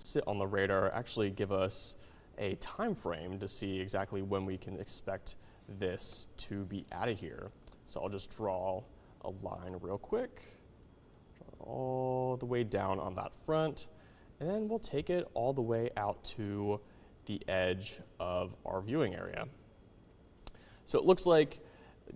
sit on the radar actually give us a time frame to see exactly when we can expect this to be out of here. So I'll just draw a line real quick, draw all the way down on that front, and then we'll take it all the way out to the edge of our viewing area. So it looks like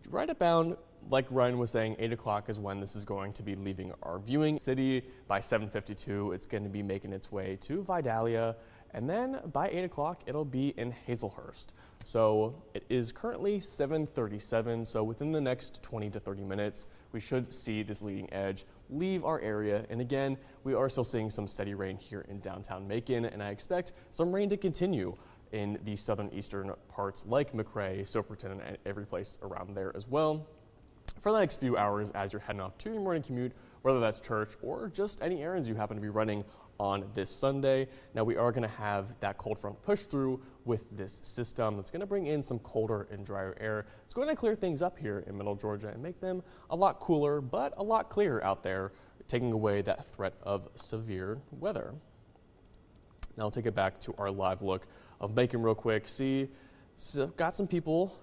right about, like Ryan was saying, 8 o'clock is when this is going to be leaving our viewing city. By 7:52, it's going to be making its way to Vidalia, and then by 8 o'clock, it'll be in Hazelhurst. So it is currently 7:37, so within the next 20 to 30 minutes, we should see this leading edge leave our area. And again, we are still seeing some steady rain here in downtown Macon, and I expect some rain to continue in the southern eastern parts like McRae, Soperton, and every place around there as well for the next few hours as you're heading off to your morning commute, whether that's church or just any errands you happen to be running on this Sunday. Now we are going to have that cold front push through with this system that's going to bring in some colder and drier air. It's going to clear things up here in Middle Georgia and make them a lot cooler, but a lot clearer out there, taking away that threat of severe weather. Now I'll take it back to our live look of Macon real quick. See, so got some people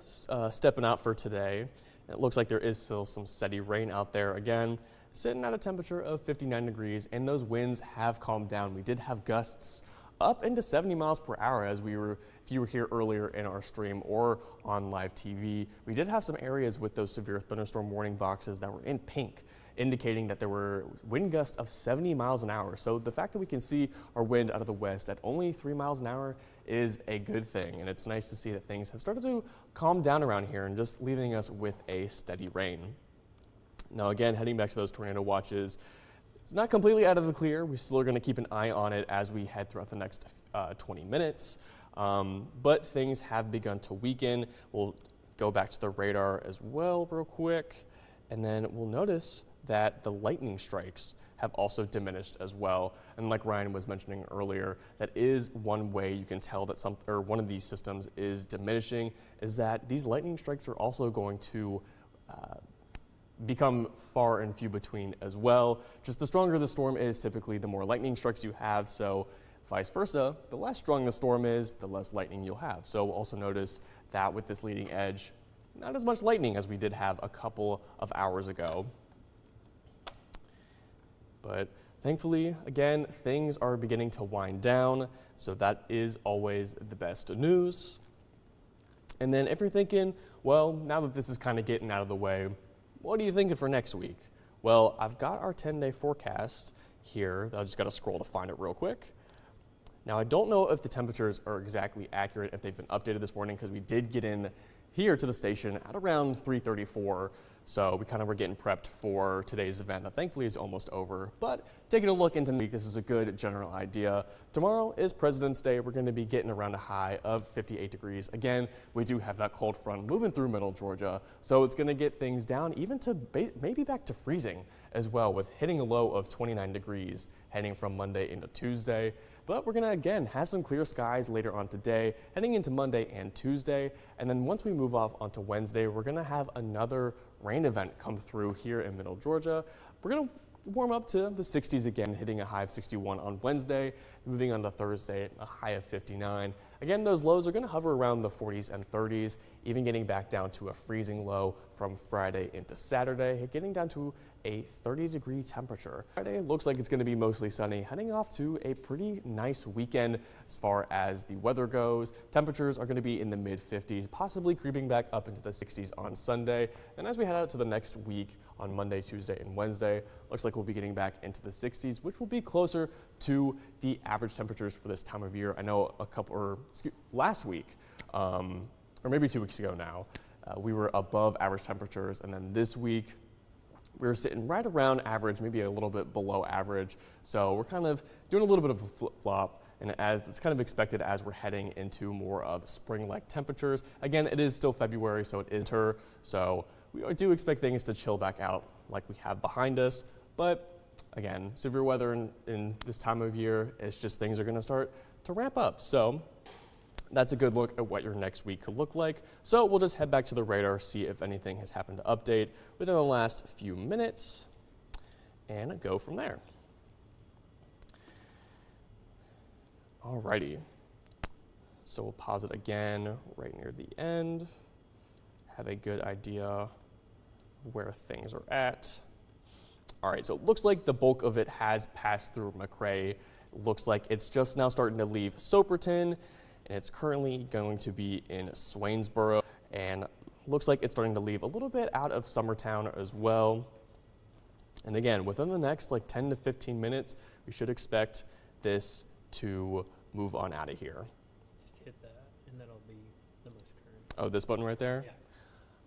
stepping out for today. It looks like there is still some steady rain out there. Again, sitting at a temperature of 59 degrees, and those winds have calmed down. We did have gusts up into 70 miles per hour as we were, if you were here earlier in our stream or on live TV, we did have some areas with those severe thunderstorm warning boxes that were in pink, indicating that there were wind gusts of 70 miles an hour. So the fact that we can see our wind out of the west at only 3 miles an hour is a good thing. And it's nice to see that things have started to calm down around here and just leaving us with a steady rain. Now again, heading back to those tornado watches, it's not completely out of the clear. We still are going to keep an eye on it as we head throughout the next 20 minutes. But things have begun to weaken. We'll go back to the radar as well real quick, and then we'll notice that the lightning strikes have also diminished as well. And like Ryan was mentioning earlier, that is one way you can tell that one of these systems is diminishing, is that these lightning strikes are also going to become far and few between as well. Just the stronger the storm is, typically the more lightning strikes you have. So vice versa, the less strong the storm is, the less lightning you'll have. So we'll also notice that with this leading edge, not as much lightning as we did have a couple of hours ago. But thankfully, again, things are beginning to wind down, so that is always the best news. And then if you're thinking, well, now that this is kind of getting out of the way, what are you thinking for next week? Well, I've got our 10-day forecast here. I just got to scroll to find it real quick. Now, I don't know if the temperatures are exactly accurate, if they've been updated this morning, because we did get in here to the station at around 3:34. So we kind of were getting prepped for today's event that thankfully is almost over. But taking a look into the week, this is a good general idea. Tomorrow is President's Day. We're going to be getting around a high of 58 degrees. Again, we do have that cold front moving through Middle Georgia, so it's going to get things down even to maybe back to freezing as well, with hitting a low of 29 degrees heading from Monday into Tuesday. But we're going to, again, have some clear skies later on today, heading into Monday and Tuesday. And then once we move off onto Wednesday, we're going to have another rain event come through here in Middle Georgia. We're going to warm up to the 60s again, hitting a high of 61 on Wednesday, moving on to Thursday, a high of 59. Again, those lows are going to hover around the 40s and 30s, even getting back down to a freezing low from Friday into Saturday, getting down to a 30-degree temperature. Friday looks like it's going to be mostly sunny, heading off to a pretty nice weekend as far as the weather goes. Temperatures are going to be in the mid-50s, possibly creeping back up into the 60s on Sunday. And as we head out to the next week on Monday, Tuesday, and Wednesday, looks like we'll be getting back into the 60s, which will be closer to the average temperatures for this time of year. I know last week, or maybe 2 weeks ago now, we were above average temperatures, and then this week we're sitting right around average, maybe a little bit below average. So we're kind of doing a little bit of a flip-flop, and as it's kind of expected as we're heading into more of spring-like temperatures. Again, it is still February, so it is winter, so we do expect things to chill back out like we have behind us. But again, severe weather in this time of year, it's just things are going to start to ramp up. So that's a good look at what your next week could look like. So we'll just head back to the radar, see if anything has happened to update within the last few minutes, and go from there. Alrighty. So we'll pause it again right near the end. Have a good idea of where things are at. All right, so it looks like the bulk of it has passed through McRae. Looks like it's just now starting to leave Soperton, and it's currently going to be in Swainsboro, and looks like it's starting to leave a little bit out of Summertown as well. And again, within the next like 10 to 15 minutes, we should expect this to move on out of here. Just hit that, and that'll be the most current. Oh, this button right there? Yeah.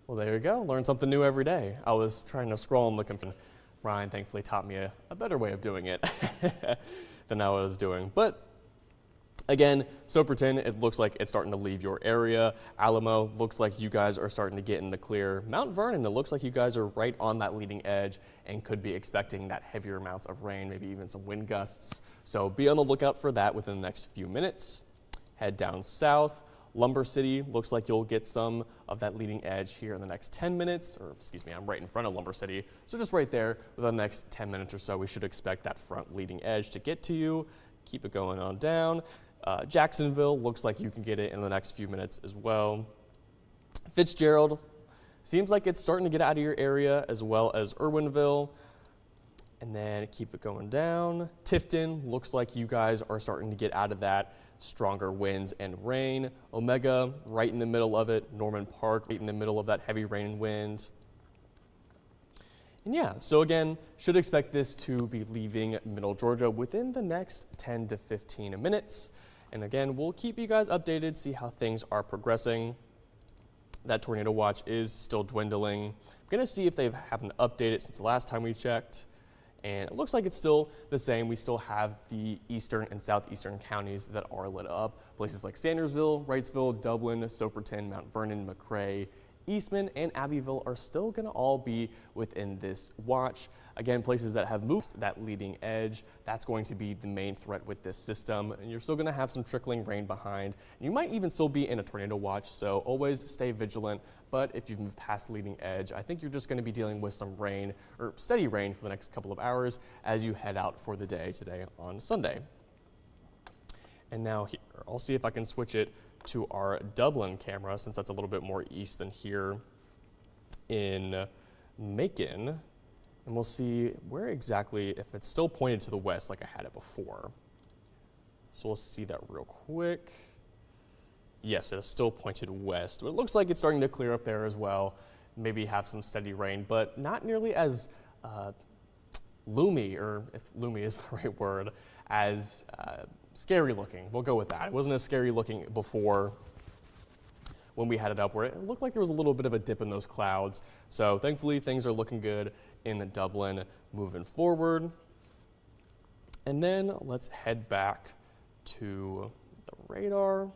Well, there you go. Learn something new every day. I was trying to scroll and look, and Ryan thankfully taught me a better way of doing it than I was doing. But again, Soperton, it looks like it's starting to leave your area. Alamo, looks like you guys are starting to get in the clear. Mount Vernon, it looks like you guys are right on that leading edge and could be expecting that heavier amounts of rain, maybe even some wind gusts. So be on the lookout for that within the next few minutes. Head down south. Lumber City, looks like you'll get some of that leading edge here in the next 10 minutes, or excuse me, I'm right in front of Lumber City. So just right there, within the next 10 minutes or so, we should expect that front leading edge to get to you. Keep it going on down. Jacksonville, looks like you can get it in the next few minutes as well. Fitzgerald, seems like it's starting to get out of your area, as well as Irwinville. And then keep it going down. Tifton, looks like you guys are starting to get out of that. Stronger winds and rain. Omega, right in the middle of it. Norman Park, right in the middle of that heavy rain and wind. And yeah, so again, should expect this to be leaving Middle Georgia within the next 10 to 15 minutes. And again, we'll keep you guys updated, see how things are progressing. That tornado watch is still dwindling. I'm gonna see if they haven't updated it since the last time we checked. And it looks like it's still the same. We still have the eastern and southeastern counties that are lit up. Places like Sandersville, Wrightsville, Dublin, Soperton, Mount Vernon, McRae, Eastman, and Abbeville are still gonna all be within this watch. Again, places that have moved that leading edge, that's going to be the main threat with this system. And you're still gonna have some trickling rain behind. You might even still be in a tornado watch, so always stay vigilant. But if you've moved past the leading edge, I think you're just gonna be dealing with some rain, or steady rain for the next couple of hours as you head out for the day today on Sunday. And now here, I'll see if I can switch it to our Dublin camera, since that's a little bit more east than here in Macon. And we'll see where exactly, if it's still pointed to the west like I had it before. So we'll see that real quick. Yes, it is still pointed west, but it looks like it's starting to clear up there as well. Maybe have some steady rain, but not nearly as loomy, or if loomy is the right word, as scary looking. We'll go with that. It wasn't as scary looking before when we had it up, where it looked like there was a little bit of a dip in those clouds. So thankfully things are looking good in Dublin moving forward. And then let's head back to the radar.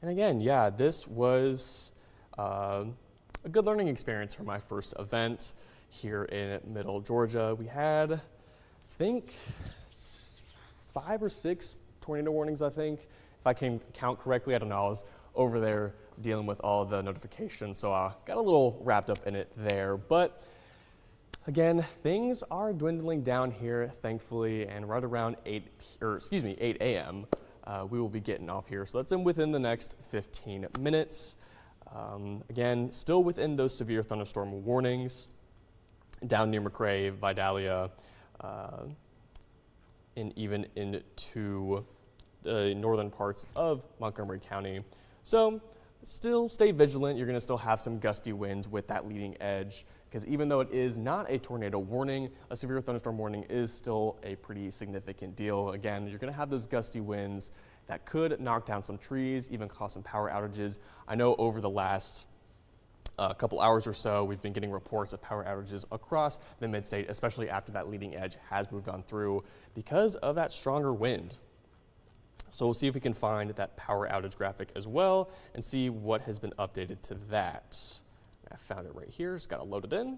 And again, yeah, this was a good learning experience for my first event here in Middle Georgia. We had, I think, 5 or 6 tornado warnings, I think. If I can count correctly, I don't know. I was over there dealing with all the notifications, so I got a little wrapped up in it there. But again, things are dwindling down here, thankfully, and right around 8 a.m., we will be getting off here. So that's within the next 15 minutes. Again, still within those severe thunderstorm warnings down near McRae, Vidalia, and even into the northern parts of Montgomery County. So still stay vigilant. You're going to still have some gusty winds with that leading edge, because even though it is not a tornado warning, a severe thunderstorm warning is still a pretty significant deal. Again, you're going to have those gusty winds that could knock down some trees, even cause some power outages. I know over the last couple hours or so, we've been getting reports of power outages across the mid-state, especially after that leading edge has moved on through because of that stronger wind. So we'll see if we can find that power outage graphic as well and see what has been updated to that. I found it right here, just gotta load it in.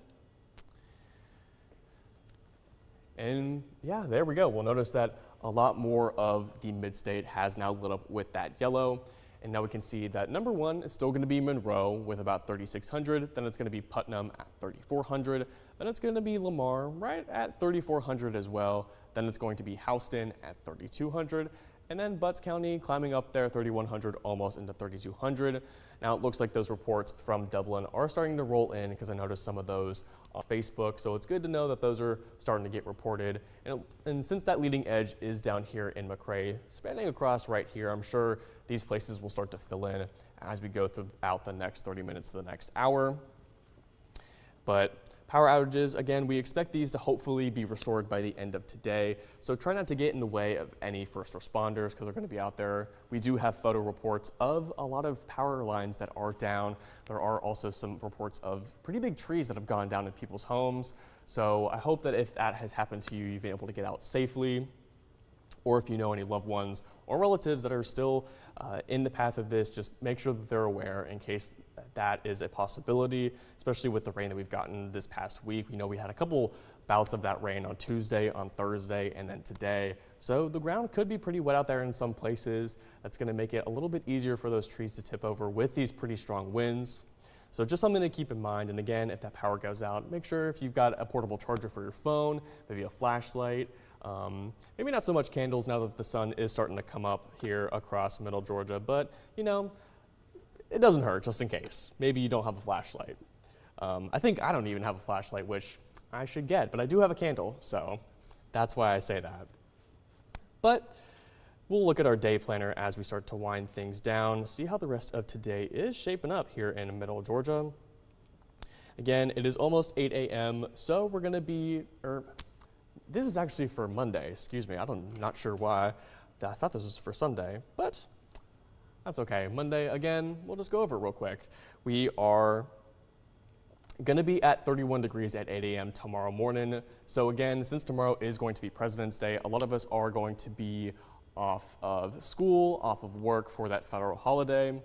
And yeah, there we go. We'll notice that a lot more of the mid-state has now lit up with that yellow. And now we can see that number 1 is still gonna be Monroe with about 3,600. Then it's gonna be Putnam at 3,400. Then it's gonna be Lamar right at 3,400 as well. Then it's going to be Houston at 3,200. And then Butts County climbing up there, 3,100 almost into 3,200. Now it looks like those reports from Dublin are starting to roll in because I noticed some of those on Facebook. So it's good to know that those are starting to get reported. And since that leading edge is down here in McRae, spanning across right here, I'm sure these places will start to fill in as we go throughout the next 30 minutes to the next hour. But power outages, again, we expect these to hopefully be restored by the end of today. So try not to get in the way of any first responders because they're going to be out there. We do have photo reports of a lot of power lines that are down. There are also some reports of pretty big trees that have gone down in people's homes. So I hope that if that has happened to you, you've been able to get out safely. Or if you know any loved ones or relatives that are still in the path of this, just make sure that they're aware in case that is a possibility, especially with the rain that we've gotten this past week. We know we had a couple bouts of that rain on Tuesday, on Thursday, and then today. So the ground could be pretty wet out there in some places. That's going to make it a little bit easier for those trees to tip over with these pretty strong winds. So just something to keep in mind. And again, if that power goes out, make sure if you've got a portable charger for your phone, maybe a flashlight, maybe not so much candles now that the sun is starting to come up here across middle Georgia, but you know, it doesn't hurt just in case. Maybe you don't have a flashlight. I think I don't even have a flashlight, which I should get, but I do have a candle, so that's why I say that. But we'll look at our day planner as we start to wind things down, see how the rest of today is shaping up here in middle Georgia. Again, it is almost 8 a.m., so we're going to be, this is actually for Monday, excuse me. I'm not sure why. I thought this was for Sunday, but that's okay. Monday, again, we'll just go over it real quick. We are going to be at 31 degrees at 8 a.m. tomorrow morning. So again, since tomorrow is going to be President's Day, a lot of us are going to be off of school, off of work for that federal holiday.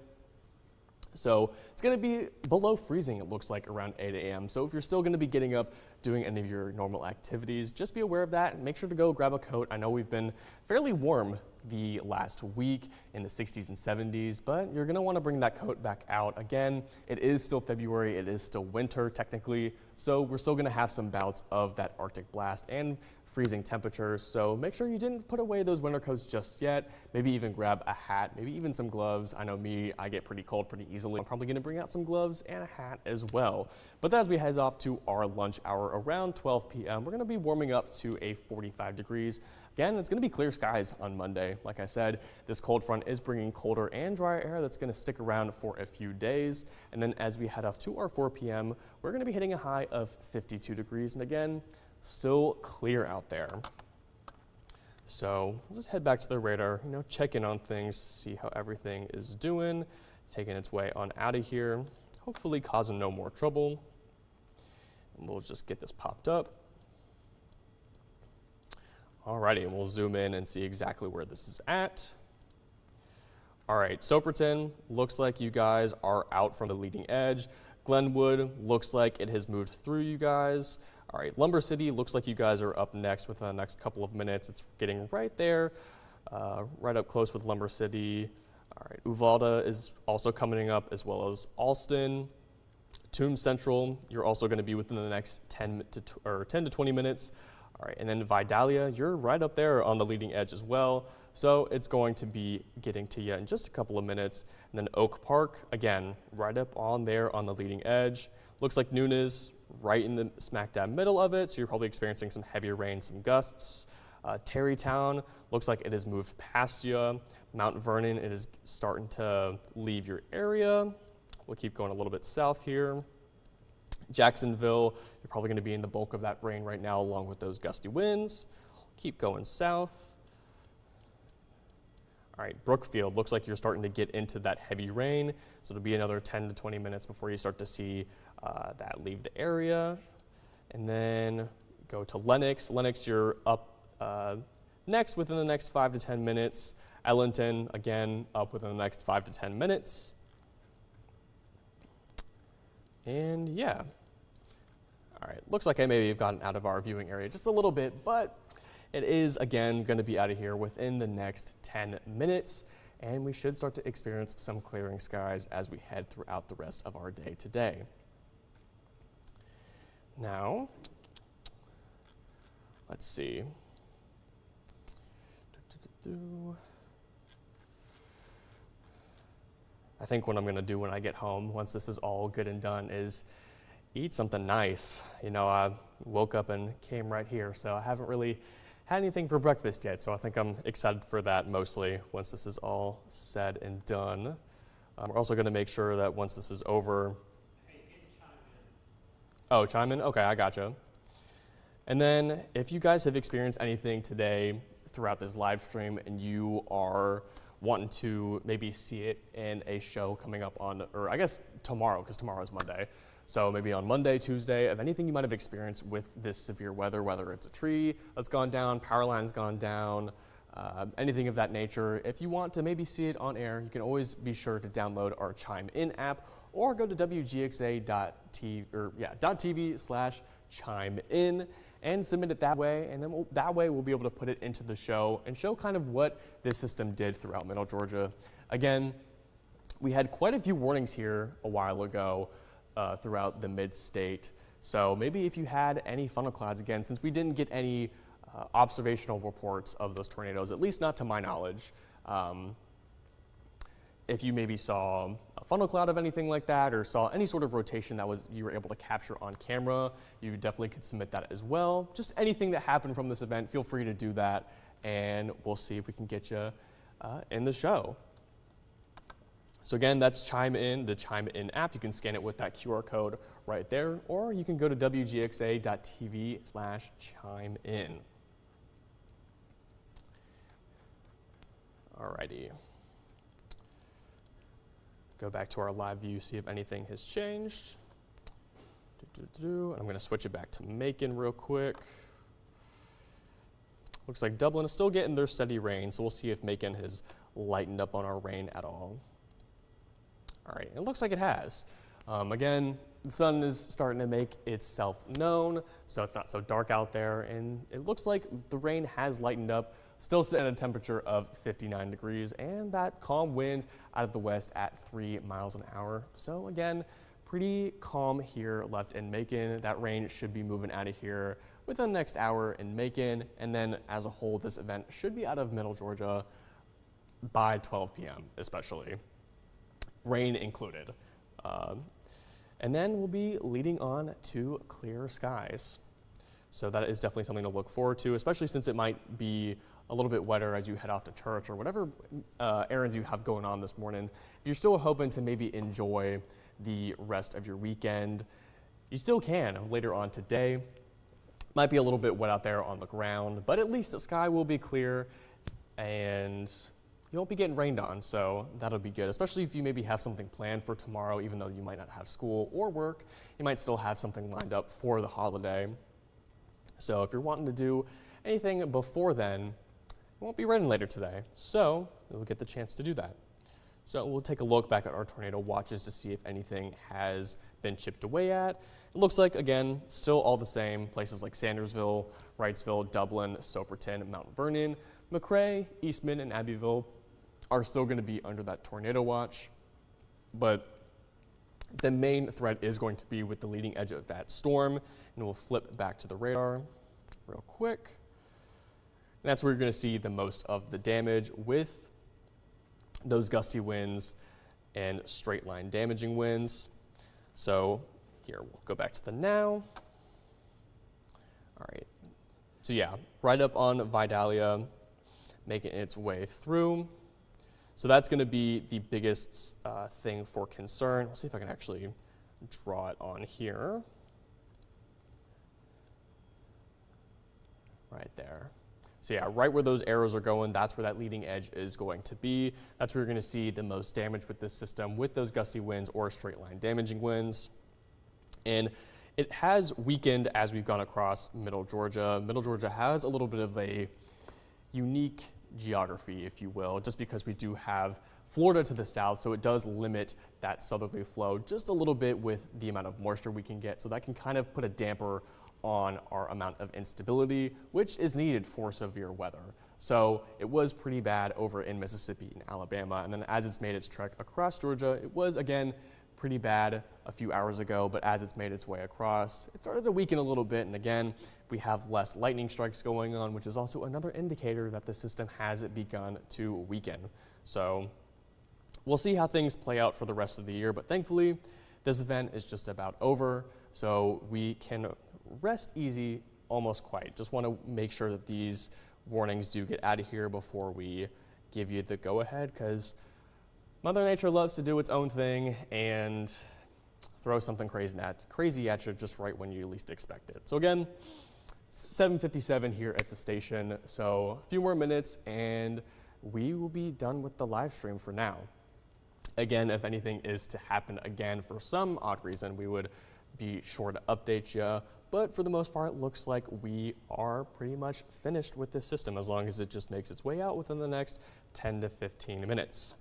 So it's going to be below freezing, it looks like, around 8 a.m. So if you're still going to be getting up, doing any of your normal activities, just be aware of that and make sure to go grab a coat. I know we've been fairly warm the last week in the 60s and 70s, but you're going to want to bring that coat back out. Again, it is still February, it is still winter technically, so we're still going to have some bouts of that Arctic blast and freezing temperatures, so make sure you didn't put away those winter coats just yet. Maybe even grab a hat, maybe even some gloves. I know me, I get pretty cold pretty easily. I'm probably going to bring out some gloves and a hat as well. But as we head off to our lunch hour around 12 p.m., we're going to be warming up to a 45 degrees. Again, it's going to be clear skies on Monday. Like I said, this cold front is bringing colder and drier air that's going to stick around for a few days. And then as we head off to our 4 p.m., we're going to be hitting a high of 52 degrees. And again, still clear out there. So we'll just head back to the radar, check in on things, see how everything is doing, taking its way on out of here, hopefully causing no more trouble. And we'll just get this popped up. Alrighty, and we'll zoom in and see exactly where this is at. All right, Soperton, looks like you guys are out from the leading edge. Glenwood, looks like it has moved through you guys. All right, Lumber City, looks like you guys are up next within the next couple of minutes. It's getting right there, right up close with Lumber City. All right, Uvalde is also coming up, as well as Alston. Toombs Central, you're also going to be within the next 10 to 20 minutes. All right, and then Vidalia, you're right up there on the leading edge as well. So it's going to be getting to you in just a couple of minutes. And then Oak Park, again, right up on there on the leading edge. Looks like Nunes, right in the smack dab middle of it. So you're probably experiencing some heavier rain, some gusts. Terrytown, looks like it has moved past you. Mount Vernon, it is starting to leave your area. We'll keep going a little bit south here. Jacksonville, you're probably going to be in the bulk of that rain right now along with those gusty winds. Keep going south. All right, Brookfield, looks like you're starting to get into that heavy rain. So it'll be another 10 to 20 minutes before you start to see that leave the area. And then go to Lenox. Lenox, you're up next within the next 5 to 10 minutes. Ellington, again, up within the next 5 to 10 minutes. And yeah. All right, looks like I maybe have gotten out of our viewing area just a little bit, but it is, again, going to be out of here within the next 10 minutes, and we should start to experience some clearing skies as we head throughout the rest of our day today. Now, let's see. I think what I'm gonna do when I get home, once this is all good and done, is eat something nice. You know, I woke up and came right here, so I haven't really had anything for breakfast yet, so I think I'm excited for that mostly once this is all said and done. We're also gonna make sure that once this is over. Oh, chime in? Okay, I gotcha. And then if you guys have experienced anything today throughout this live stream and you are wanting to maybe see it in a show coming up on, or I guess tomorrow, because tomorrow is Monday. So maybe on Monday, Tuesday, of anything you might have experienced with this severe weather, whether it's a tree that's gone down, power line's gone down, anything of that nature. If you want to maybe see it on air, you can always be sure to download our Chime In app or go to wgxa.tv/chime-in and submit it that way, and then that way we'll be able to put it into the show and show kind of what this system did throughout Middle Georgia. Again, we had quite a few warnings here a while ago throughout the mid-state, so maybe if you had any funnel clouds, again, since we didn't get any observational reports of those tornadoes, at least not to my knowledge, if you maybe saw a funnel cloud of anything like that or saw any sort of rotation that you were able to capture on camera, you definitely could submit that as well. Just anything that happened from this event, feel free to do that, and we'll see if we can get you in the show. So again, that's Chime In, the Chime In app. You can scan it with that QR code right there, or you can go to wgxa.tv/chime-in. Alrighty. Go back to our live view, see if anything has changed. And I'm gonna switch it back to Macon real quick. Looks like Dublin is still getting their steady rain, so we'll see if Macon has lightened up on our rain at all. All right, it looks like it has. Again, the sun is starting to make itself known, so it's not so dark out there, and it looks like the rain has lightened up, still sitting at a temperature of 59 degrees, and that calm wind out of the west at 3 miles an hour. So again, pretty calm here left in Macon. That rain should be moving out of here within the next hour in Macon, and then as a whole, this event should be out of Middle Georgia by 12 p.m. especially, rain included. And then we'll be leading on to clear skies. So that is definitely something to look forward to, especially since it might be a little bit wetter as you head off to church or whatever errands you have going on this morning. If you're still hoping to maybe enjoy the rest of your weekend, you still can later on today. Might be a little bit wet out there on the ground, but at least the sky will be clear and you won't be getting rained on, so that'll be good, especially if you maybe have something planned for tomorrow. Even though you might not have school or work, you might still have something lined up for the holiday. So if you're wanting to do anything before then, it won't be raining later today, so we'll get the chance to do that. So we'll take a look back at our tornado watches to see if anything has been chipped away at. It looks like, again, still all the same. Places like Sandersville, Wrightsville, Dublin, Soperton, Mount Vernon, McRae, Eastman, and Abbeville are still going to be under that tornado watch, but the main threat is going to be with the leading edge of that storm, and we'll flip back to the radar real quick. And that's where you're going to see the most of the damage with those gusty winds and straight line damaging winds. So here, we'll go back to the now. All right, so yeah, right up on Vidalia, making its way through. So that's going to be the biggest thing for concern. Let's see if I can actually draw it on here. Right there. So yeah, right where those arrows are going, that's where that leading edge is going to be. That's where you're going to see the most damage with this system, with those gusty winds or straight line damaging winds. And it has weakened as we've gone across Middle Georgia. Middle Georgia has a little bit of a unique geography, if you will, just because we do have Florida to the south, so it does limit that southerly flow just a little bit with the amount of moisture we can get, so that can kind of put a damper on our amount of instability, which is needed for severe weather. So it was pretty bad over in Mississippi and Alabama, and then as it's made its trek across Georgia, it was again pretty bad a few hours ago, but as it's made its way across, it started to weaken a little bit, and again, we have less lightning strikes going on, which is also another indicator that the system has begun to weaken. So we'll see how things play out for the rest of the year, but thankfully, this event is just about over, so we can rest easy almost quite. Just want to make sure that these warnings do get out of here before we give you the go-ahead, because Mother Nature loves to do its own thing and throw something crazy at you just right when you least expect it. So again, 7:57 here at the station, so a few more minutes and we will be done with the live stream for now. Again, if anything is to happen again for some odd reason, we would be sure to update you. But for the most part, looks like we are pretty much finished with this system as long as it just makes its way out within the next 10 to 15 minutes.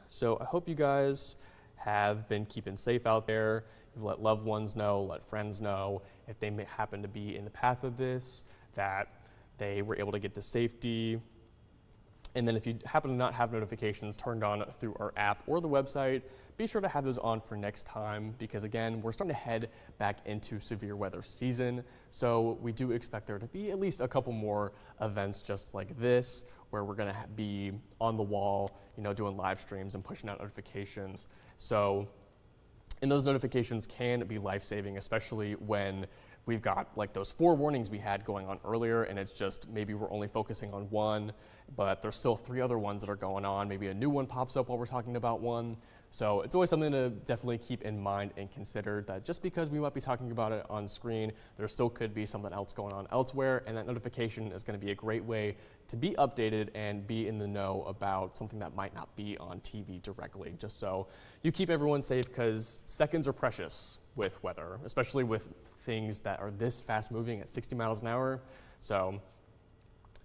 So I hope you guys have been keeping safe out there. You've let loved ones know, let friends know if they may happen to be in the path of this, that they were able to get to safety. And then if you happen to not have notifications turned on through our app or the website, be sure to have those on for next time, because again, we're starting to head back into severe weather season. So we do expect there to be at least a couple more events just like this, where we're gonna be on the wall, doing live streams and pushing out notifications. So, and those notifications can be life-saving, especially when we've got like those 4 warnings we had going on earlier, and it's just maybe we're only focusing on one, but there's still 3 other ones that are going on. Maybe a new one pops up while we're talking about one. So it's always something to definitely keep in mind and consider, that just because we might be talking about it on screen, there still could be something else going on elsewhere, and that notification is going to be a great way to be updated and be in the know about something that might not be on TV directly, just so you keep everyone safe, because seconds are precious with weather, especially with things that are this fast moving at 60 miles an hour. So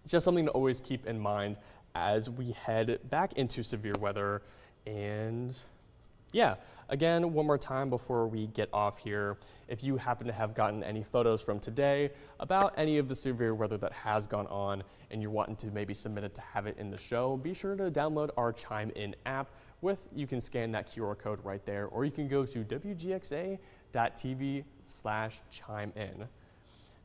just something to always keep in mind as we head back into severe weather. And yeah, again, one more time before we get off here, if you happen to have gotten any photos from today about any of the severe weather that has gone on and you're wanting to maybe submit it to have it in the show, be sure to download our Chime In app. You can scan that QR code right there, or you can go to wgxa.tv/chimein.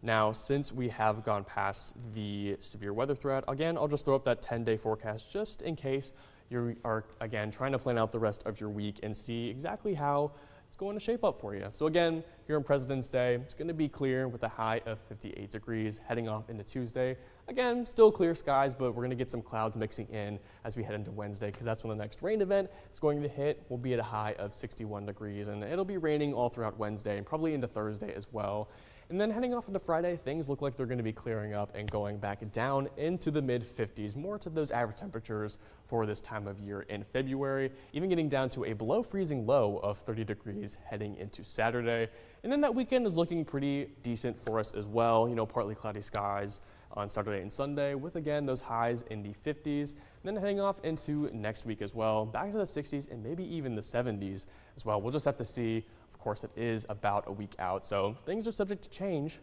Now, since we have gone past the severe weather threat, again, I'll just throw up that 10-day forecast just in case you are, again, trying to plan out the rest of your week and see exactly how it's going to shape up for you. So again, here on President's Day, it's going to be clear with a high of 58 degrees heading off into Tuesday. Again, still clear skies, but we're going to get some clouds mixing in as we head into Wednesday, because that's when the next rain event is going to hit. We'll be at a high of 61 degrees, and it'll be raining all throughout Wednesday and probably into Thursday as well. And then heading off into Friday, things look like they're going to be clearing up and going back down into the mid-50s, more to those average temperatures for this time of year in February, even getting down to a below freezing low of 30 degrees heading into Saturday. And then that weekend is looking pretty decent for us as well, partly cloudy skies on Saturday and Sunday, with again those highs in the 50s. And then heading off into next week as well, back to the 60s and maybe even the 70s as well. We'll just have to see. Of course, it is about a week out, so things are subject to change.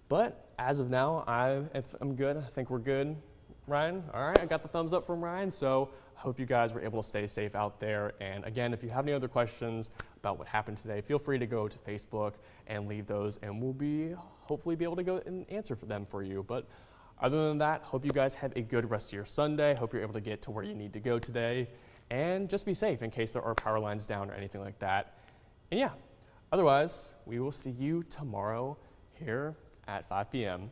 But as of now, I'm good. I think we're good. Ryan, all right, I got the thumbs up from Ryan, so I hope you guys were able to stay safe out there. And again, if you have any other questions about what happened today, feel free to go to Facebook and leave those, and we'll hopefully be able to go and answer for them for you. But other than that, hope you guys have a good rest of your Sunday. Hope you're able to get to where you need to go today, and just be safe in case there are power lines down or anything like that. And yeah. Otherwise, we will see you tomorrow here at 5 p.m.